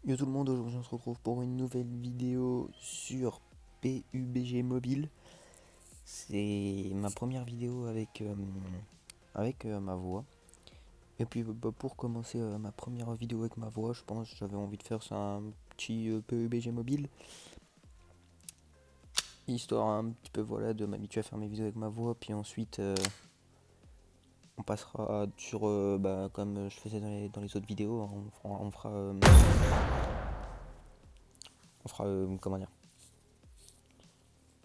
Yo tout le monde, aujourd'hui on se retrouve pour une nouvelle vidéo sur PUBG Mobile. C'est ma première vidéo avec ma voix. Et puis pour commencer ma première vidéo avec ma voix, je pense que j'avais envie de faire ça un petit PUBG Mobile. Histoire un petit peu voilà de m'habituer à faire mes vidéos avec ma voix. Puis ensuite on passera sur comme je faisais dans les autres vidéos, hein, on fera comment dire.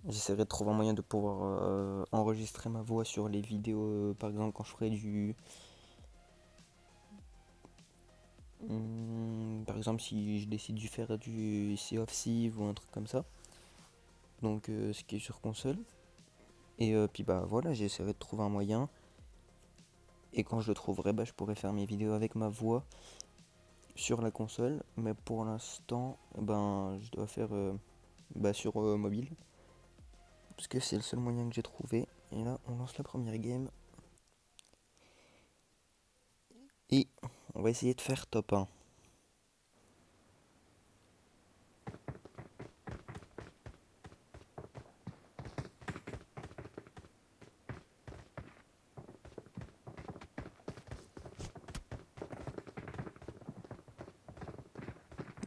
J'essaierai de trouver un moyen de pouvoir enregistrer ma voix sur les vidéos, par exemple quand je ferai par exemple si je décide de faire du Sea of Thieves ou un truc comme ça. Donc ce qui est sur console. Et puis bah voilà, j'essaierai de trouver un moyen. Et quand je le trouverai, bah, je pourrai faire mes vidéos avec ma voix sur la console. Mais pour l'instant, ben je dois faire sur mobile. Parce que c'est le seul moyen que j'ai trouvé. Et là, on lance la première game. Et on va essayer de faire top 1.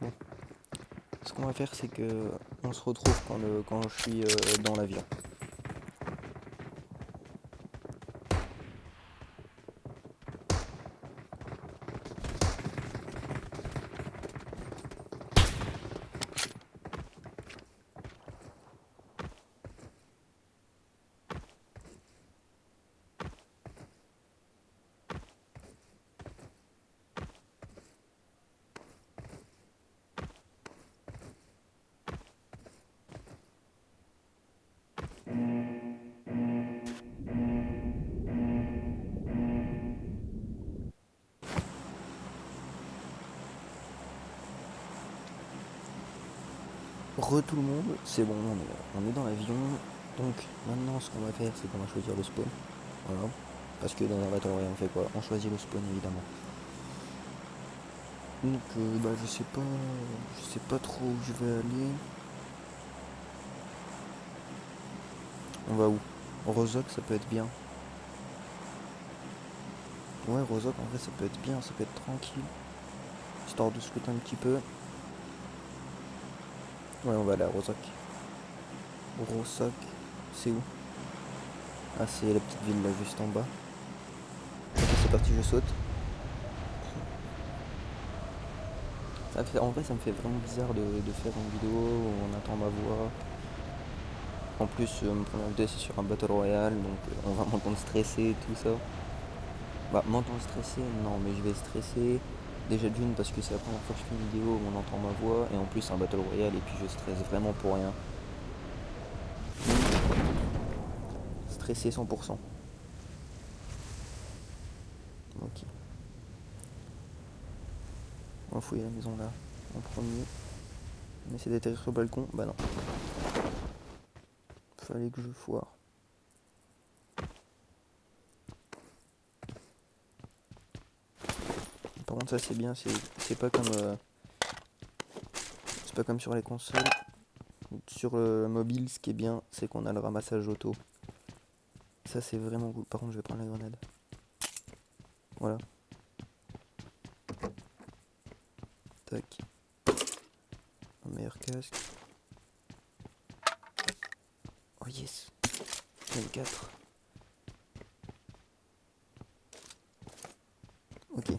Bon. Ce qu'on va faire, c'est que on se retrouve quand je suis dans l'avion. Tout le monde, c'est bon, on est dans l'avion. Donc maintenant, ce qu'on va faire, c'est qu'on va choisir le spawn. Voilà. Parce que dans un Battle Royale, on fait quoi? On choisit le spawn évidemment. Donc je sais pas trop où je vais aller. On va où? Rozok, ça peut être bien. Ouais, Rozok, en vrai, ça peut être bien, ça peut être tranquille. Histoire de scouter un petit peu. Ouais, on va aller à Rozok. Rozok, c'est où? Ah, c'est la petite ville là, juste en bas. Ok, c'est parti, je saute. En vrai, ça me fait vraiment bizarre de faire une vidéo où on entend ma voix. En plus, mon premier vidéo c'est sur un Battle Royale, donc on va m'entendre stresser et tout ça. Bah, m'entendre stresser, non, mais je vais stresser. Déjà d'une, parce que c'est la première fois que je fais une vidéo où on entend ma voix, et en plus, c'est un Battle Royale, et puis je stresse vraiment pour rien. Stressé 100%. Ok. On va fouiller la maison là, en premier. On essaie d'atterrir sur le balcon. Bah non. Fallait que je foire. Par contre, ça c'est bien, c'est pas comme. C'est pas comme sur les consoles. Sur le mobile, ce qui est bien, c'est qu'on a le ramassage auto. Ça, c'est vraiment cool. Par contre, je vais prendre la grenade. Voilà. Tac. Un meilleur casque. Oh yes. 24. Ok.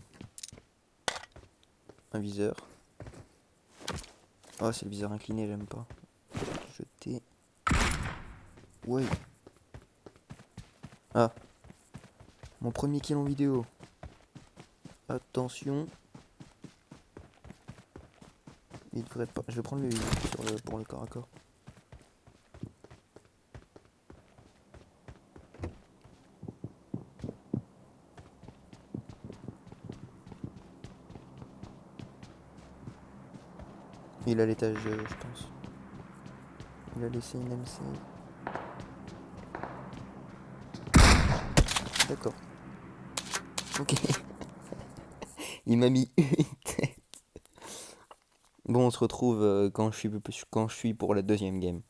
Un viseur. Oh, c'est le viseur incliné, j'aime pas. Jeter. Ouais. Ah. Mon premier kill en vidéo. Attention. Il devrait pas. Je vais prendre pour le corps à corps. Il a l'étage, je pense. Il a laissé une MC. D'accord. Ok. Il m'a mis une tête. Bon, on se retrouve quand je suis pour la deuxième game.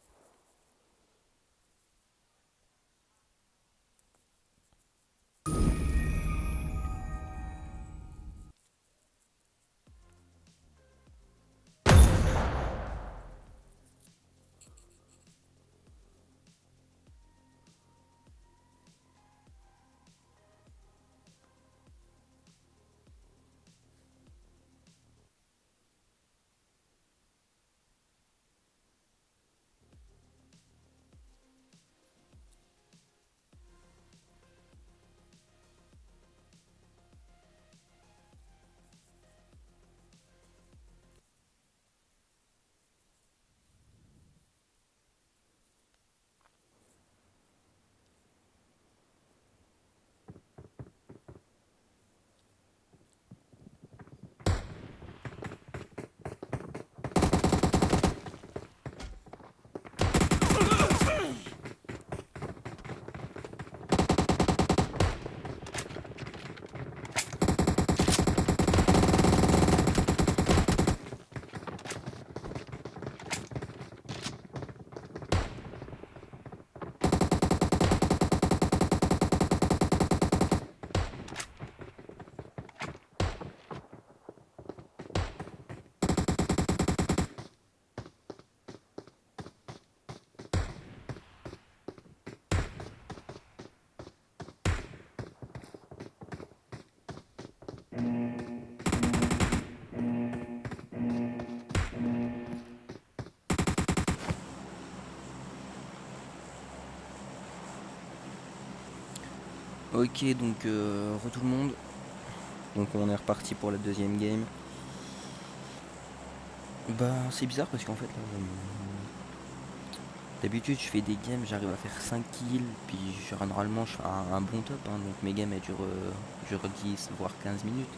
Ok, donc re tout le monde. Donc on est reparti pour la deuxième game. Bah c'est bizarre parce qu'en fait là, d'habitude je fais des games, j'arrive à faire 5 kills, puis normalement je fais un bon top, hein, donc mes games elles durent 10 voire 15 minutes.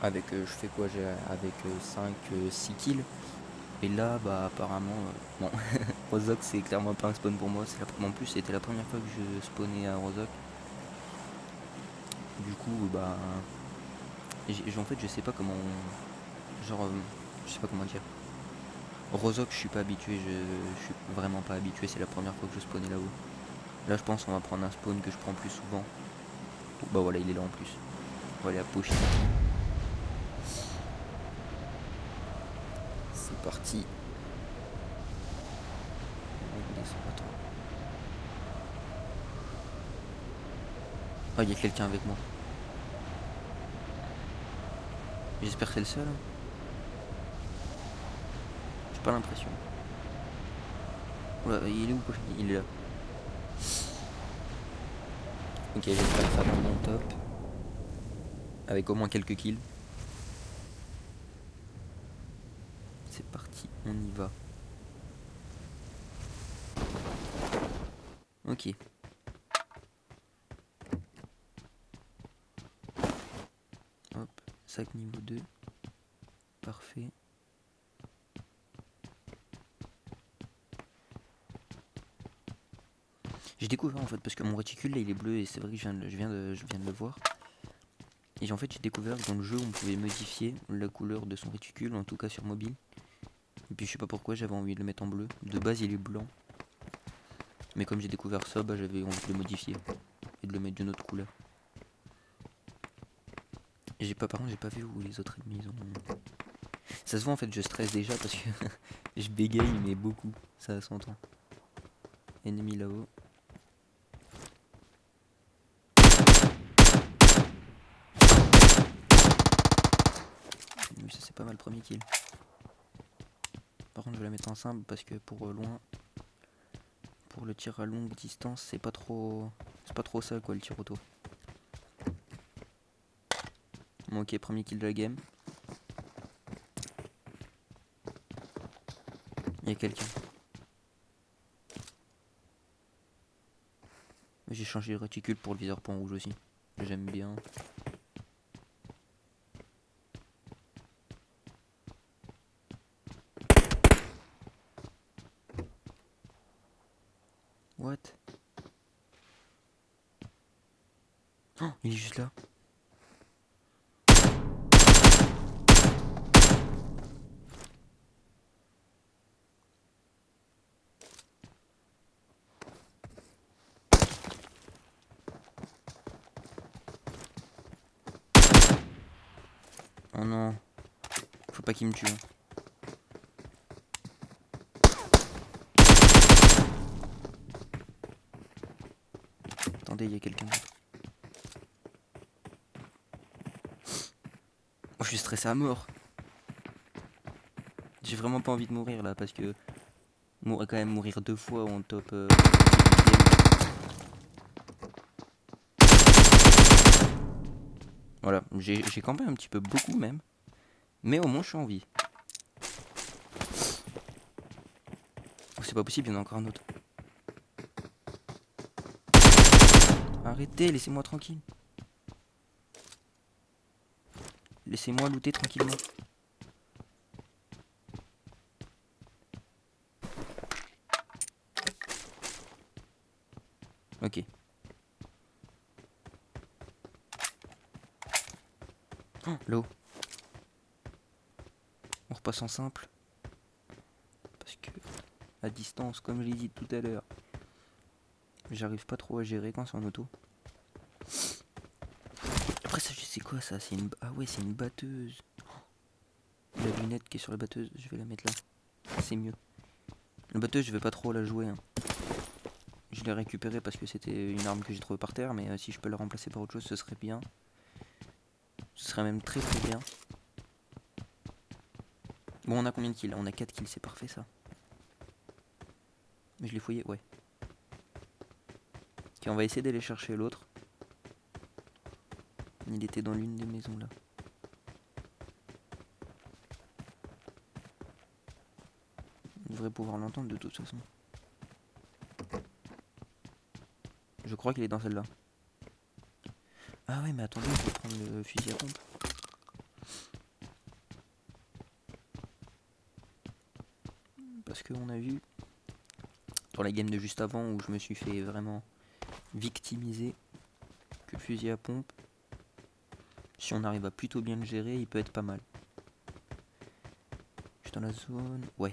Avec je fais quoi, j'ai avec 5 6 kills. Et là bah apparemment non. Rozok c'est clairement pas un spawn pour moi, en plus c'était la première fois que je spawnais à Rozok. Du coup bah en fait je sais pas comment genre je sais pas comment dire. Rozok je suis pas habitué, je suis vraiment pas habitué, c'est la première fois que je spawnais là-haut. Là je pense qu'on va prendre un spawn que je prends plus souvent. Bah voilà, il est là en plus. On va aller à Pochini. C'est parti. On descend pas trop. Ah, il y a quelqu'un avec moi. J'espère que c'est le seul, hein. J'ai pas l'impression. Oula, il est où Pochini? Il est là. Ok, j'espère faire un bon top. Avec au moins quelques kills. C'est parti, on y va. Ok. Hop, sac niveau 2. Parfait. J'ai découvert en fait parce que mon réticule là il est bleu et c'est vrai que je viens de le voir. Et en fait j'ai découvert que dans le jeu on pouvait modifier la couleur de son réticule, en tout cas sur mobile. Et puis je sais pas pourquoi j'avais envie de le mettre en bleu. De base il est blanc. Mais comme j'ai découvert ça, bah j'avais envie de le modifier. Et de le mettre d'une autre couleur. Et par contre j'ai pas vu où les autres ennemis ont. Ça se voit en fait, je stresse déjà parce que je bégaye mais beaucoup. Ça s'entend. Ennemi là-haut. Oui, ça c'est pas mal, premier kill. Par contre je vais la mettre en simple parce que pour loin, pour le tir à longue distance, c'est pas trop ça quoi, le tir auto. Bon ok, premier kill de la game. Il y a quelqu'un. J'ai changé le réticule pour le viseur point rouge aussi. J'aime bien. What? Oh, il est juste là. Oh non. Faut pas qu'il me tue. Hein. Attendez, il y a quelqu'un d'autre. Oh, je suis stressé à mort. J'ai vraiment pas envie de mourir là parce que quand même mourir 2 fois en top game. Voilà, j'ai campé un petit peu, beaucoup même. Mais au moins je suis en vie. Oh, c'est pas possible, il y en a encore un autre. Arrêtez, laissez-moi tranquille. Laissez-moi looter tranquillement. Ok. Oh, l'eau. On repasse en simple. Parce que, à distance, comme je l'ai dit tout à l'heure, j'arrive pas trop à gérer quand c'est en auto. Après ça, je sais quoi ça? C'est une... Ah ouais, c'est une batteuse. La lunette qui est sur la batteuse, je vais la mettre là. C'est mieux. La batteuse, je vais pas trop la jouer. Hein. Je l'ai récupérée parce que c'était une arme que j'ai trouvée par terre, mais si je peux la remplacer par autre chose, ce serait bien. Ce serait même très très bien. Bon, on a combien de kills? On a 4 kills, c'est parfait ça. Mais je l'ai fouillé, ouais. Ok, on va essayer d'aller chercher l'autre. Il était dans l'une des maisons là. On devrait pouvoir l'entendre de toute façon. Je crois qu'il est dans celle-là. Ah ouais, mais attendez, il faut prendre le fusil à pompe. Parce qu'on a vu, dans la game de juste avant, où je me suis fait vraiment victimiser, que le fusil à pompe, si on arrive à plutôt bien le gérer, il peut être pas mal. Je suis dans la zone... Ouais.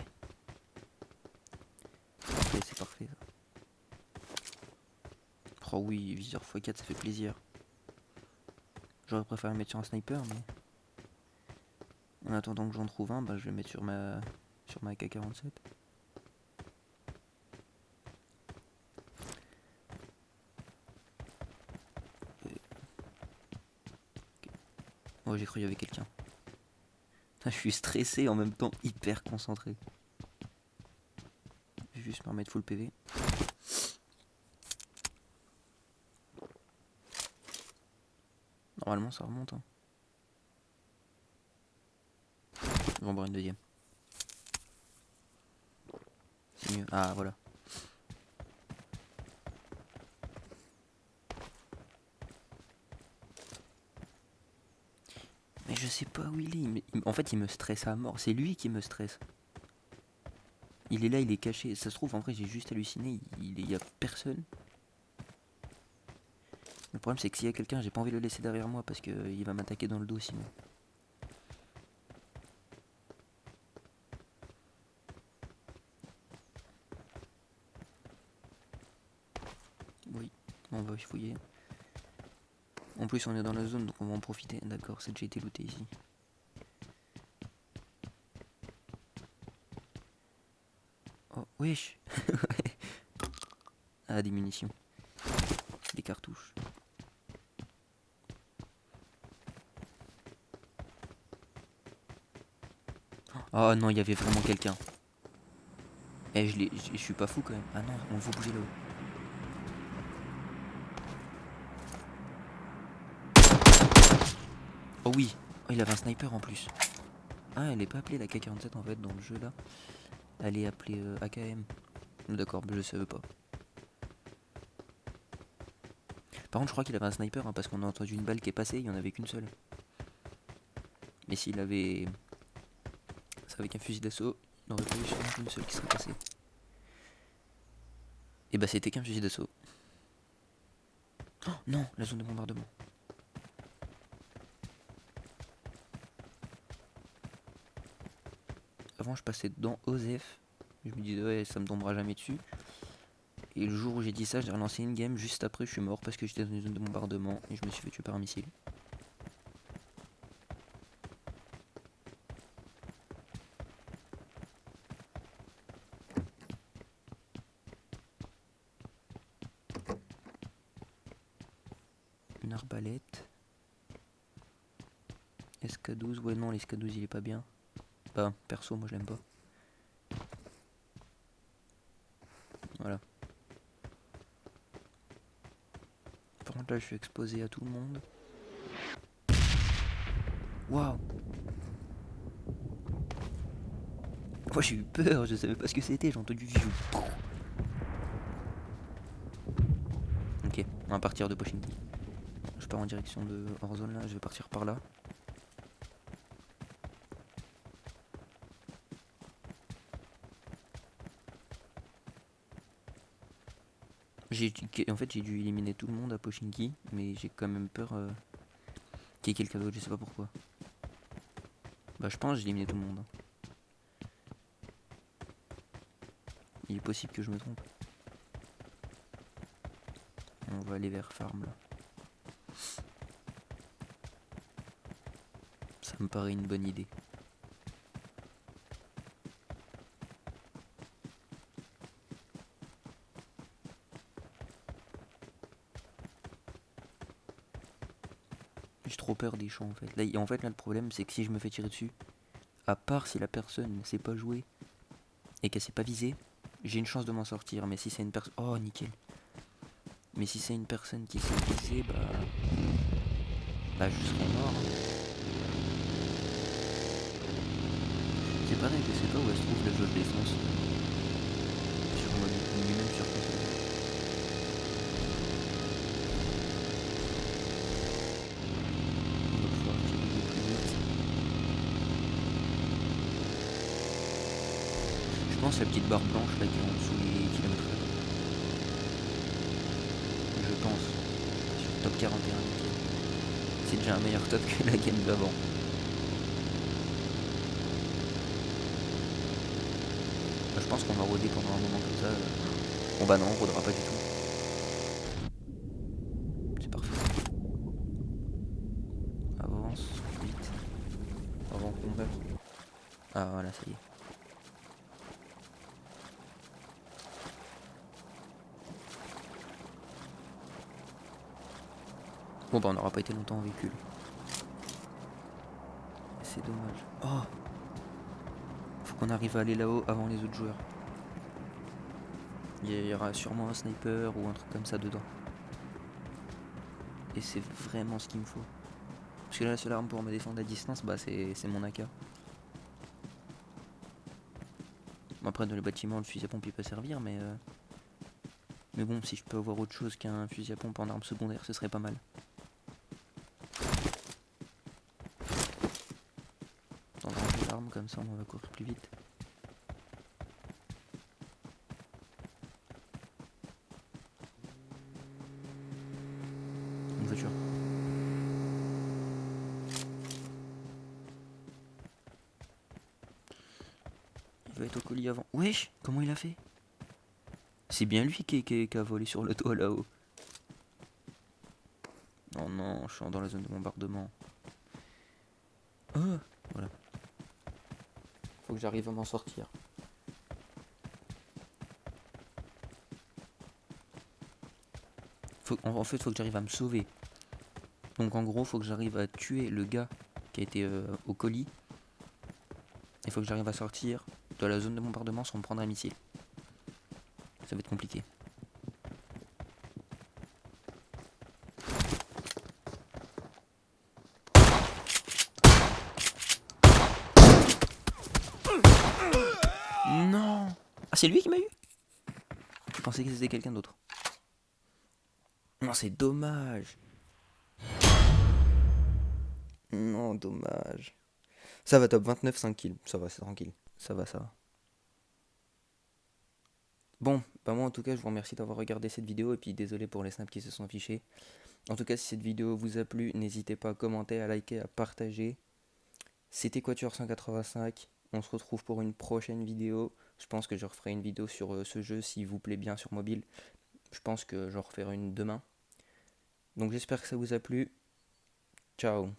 C'est parfait ça. Oh oui, viseur x4, ça fait plaisir. J'aurais préféré le mettre sur un sniper, mais... En attendant que j'en trouve un, bah, je vais le mettre sur ma AK-47. Oh, j'ai cru qu'il y avait quelqu'un. Je suis stressé en même temps hyper concentré. Je vais juste me remettre full PV. Normalement ça remonte. Hein. Je vais en boire une deuxième. C'est mieux. Ah voilà. Mais je sais pas où il est. En fait il me stresse à mort. C'est lui qui me stresse. Il est là, il est caché. Ça se trouve en vrai j'ai juste halluciné. Il y a personne. Le problème c'est que s'il y a quelqu'un, j'ai pas envie de le laisser derrière moi parce qu'il va m'attaquer dans le dos sinon. Oui, on va fouiller. En plus on est dans la zone donc on va en profiter. D'accord, c'est déjà été looté ici. Oh wesh. Ah des munitions. Des cartouches. Oh non, il y avait vraiment quelqu'un. Eh, je suis pas fou quand même. Ah non, on faut bouger là-haut. Oh oui, oh, il avait un sniper en plus. Ah, elle est pas appelée la K47 en fait dans le jeu là. Elle est appelée AKM. D'accord, je savais pas. Par contre, je crois qu'il avait un sniper hein, parce qu'on a entendu une balle qui est passée, il y en avait qu'une seule. Mais s'il avait ça avec un fusil d'assaut, il n'aurait pas eu sûrement qu'une seule qui serait passée. Et bah c'était qu'un fusil d'assaut. Oh non, la zone de bombardement. Avant je passais dans Osef. Je me disais ouais ça me tombera jamais dessus. Et le jour où j'ai dit ça, j'ai relancé une game. Juste après, je suis mort parce que j'étais dans une zone de bombardement et je me suis fait tuer par un missile. arbalète. SK12, ouais non, l'SK12 il est pas bien. Bah, perso, moi je l'aime pas. Voilà. Par contre là je suis exposé à tout le monde. Waouh. Moi j'ai eu peur, je savais pas ce que c'était, j'ai entendu du. Ok, on va partir de Pochinki. Je pars en direction de Warzone là, je vais partir par là. En fait j'ai dû éliminer tout le monde à Pochinki, mais j'ai quand même peur qu'il y ait quelqu'un d'autre, je sais pas pourquoi. Bah je pense que j'ai éliminé tout le monde. Il est possible que je me trompe. On va aller vers Farm là. Ça me paraît une bonne idée. J'ai trop peur des champs en fait. Là le problème c'est que si je me fais tirer dessus, à part si la personne ne sait pas jouer et qu'elle sait pas viser, j'ai une chance de m'en sortir. Mais si c'est une personne... Oh nickel. Mais si c'est une personne qui sait viser, bah je serai mort. C'est pareil, je sais pas où elle se trouve le jeu de défense. Sur mobile, lui-même sur console. On va pouvoir tirer beaucoup plus vite. Je pense la petite barre blanche là qui est en dessous des kilomètres. Je pense. Sur top 41 nickel. C'est déjà un meilleur top que la game d'avant. Je pense qu'on va rôder pendant un moment comme ça. Bon bah non, on rôdera pas du tout. C'est parfait. Avance, vite. Avant qu'on meure. Ah voilà, ça y est. Bon bah on n'aura pas été longtemps en véhicule. C'est dommage. Oh, faut qu'on arrive à aller là-haut avant les autres joueurs. Il y aura sûrement un sniper ou un truc comme ça dedans. Et c'est vraiment ce qu'il me faut. Parce que là, la seule arme pour me défendre à distance, bah c'est mon AK. Bon, après, dans les bâtiments, le fusil à pompe il peut servir, mais bon, si je peux avoir autre chose qu'un fusil à pompe en arme secondaire, ce serait pas mal. Dans ranger l'arme, comme ça, on va courir plus vite. Une voiture. Il va être au colis avant. Wesh, comment il a fait? C'est bien lui qui a volé sur le toit là-haut. Oh non, je suis dans la zone de bombardement. Oh, voilà. Faut que j'arrive à m'en sortir. En fait, faut que j'arrive à me sauver. Donc en gros, faut que j'arrive à tuer le gars qui a été au colis. Il faut que j'arrive à sortir de la zone de bombardement sans me prendre un missile. Ça va être compliqué. Non. Ah, c'est lui qui m'a eu? Je pensais que c'était quelqu'un d'autre. Non, c'est dommage. Non, dommage. Ça va, top 29, 5 kills. Ça va, c'est tranquille. Ça va, ça va. Bon, bah moi en tout cas, je vous remercie d'avoir regardé cette vidéo et puis désolé pour les snaps qui se sont affichés. En tout cas, si cette vidéo vous a plu, n'hésitez pas à commenter, à liker, à partager. C'était Quatuor 185. On se retrouve pour une prochaine vidéo. Je pense que je referai une vidéo sur ce jeu s'il vous plaît bien sur mobile. Je pense que j'en referai une demain. Donc j'espère que ça vous a plu. Ciao.